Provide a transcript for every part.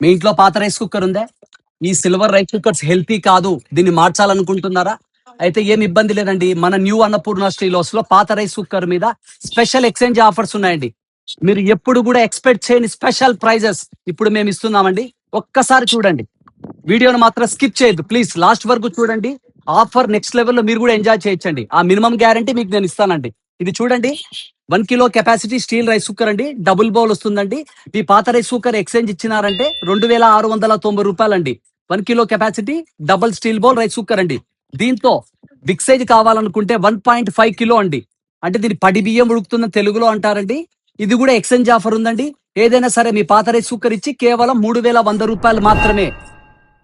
మీ ఇంట్లో పాత rice cooker ఉందా? ఈ సిల్వర్ రైస్ కుక్కర్స్ హెల్తీ కాదు, దీన్ని మార్చాలనుకుంటున్నారా? అయితే ఏం ఇబ్బంది లేదండి. మన న్యూ అన్నపూర్ణ స్టీలోస్ లో పాత రైస్ కుక్కర్ మీద స్పెషల్ ఎక్స్చేంజ్ ఆఫర్స్ ఉన్నాయండి. మీరు ఎప్పుడు కూడా ఎక్స్పెక్ట్ చేయని స్పెషల్ ప్రైజెస్ ఇప్పుడు మేము ఇస్తున్నామండి. ఒక్కసారి చూడండి, వీడియోను మాత్రం స్కిప్ చేయొద్దు ప్లీజ్, లాస్ట్ వరకు చూడండి. ఆఫర్ నెక్స్ట్ లెవెల్లో మీరు కూడా ఎంజాయ్ చేయొచ్చండి. ఆ మినిమం గ్యారంటీ మీకు నేను ఇస్తానండి. ఇది చూడండి, 1 kilo capacity steel rice cooker అండి, డబుల్ బౌల్ వస్తుందండి. ఈ పాత రైస్ కుక్కర్ ఎక్స్చేంజ్ ఇచ్చినారంటే 2690 అండి. 1 kilo capacity double steel bowl rice cooker అండి. దీంతో బిగ్ సైజ్ కావాలనుకుంటే 1.5 కిలో అండి. అంటే దీని పడి బియ్యం ఉడుకుతున్న తెలుగులో అంటారండి. ఇది కూడా ఎక్స్చేంజ్ ఆఫర్ ఉందండి. ఏదైనా సరే మీ పాత రైస్ కుక్కర్ ఇచ్చి కేవలం 3100 మాత్రమే.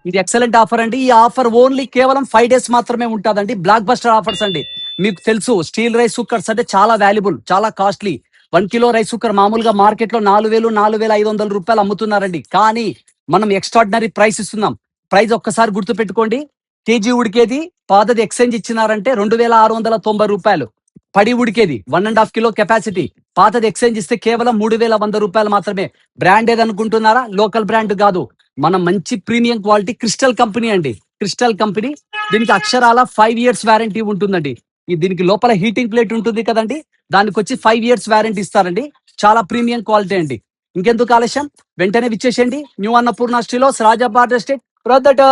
ఇది ఎక్సలెంట్ ఆఫర్ అండి. ఈ ఆఫర్ ఓన్లీ కేవలం 5 days మాత్రమే ఉంటుందండి. బ్లాక్ బస్టర్ ఆఫర్స్ అండి. మీకు తెలుసు స్టీల్ రైస్ కుక్కర్స్ అంటే చాలా వాల్యుబుల్, చాలా కాస్ట్లీ. 1 కిలో రైస్ కుక్కర్ మామూలుగా మార్కెట్ లో 4000, 4500 అమ్ముతున్నారండి. కానీ మనం ఎక్స్ట్రాడినరీ ప్రైస్ ఇస్తున్నాం. ప్రైస్ ఒక్కసారి గుర్తు పెట్టుకోండి. కేజీ ఉడికేది పాతది ఎక్స్చేంజ్ ఇచ్చినారంటే 2690 రూపాయలు. పడి ఉడికేది 1.5 కిలో కెపాసిటీ పాతది ఎక్స్చేంజ్ ఇస్తే కేవలం 3100 మాత్రమే. బ్రాండ్ ఏదనుకుంటున్నారా? లోకల్ బ్రాండ్ కాదు, మన మంచి ప్రీమియం క్వాలిటీ క్రిస్టల్ కంపెనీ అండి. Crystal company. దీనికి అక్షరాల 5 years వారంటీ ఉంటుందండి. దీనికి లోపల హీటింగ్ ప్లేట్ ఉంటుంది కదండి, దానికి వచ్చి 5 years వారంటీ ఇస్తారండి. చాలా ప్రీమియం క్వాలిటీ అండి. ఇంకెందుకు ఆలస్యం, వెంటనే విచ్చేసేయండి న్యూ అన్నపూర్ణ స్టీలోస్, రాజాబాద్ ఎస్టేట్, ప్రొద్దుట.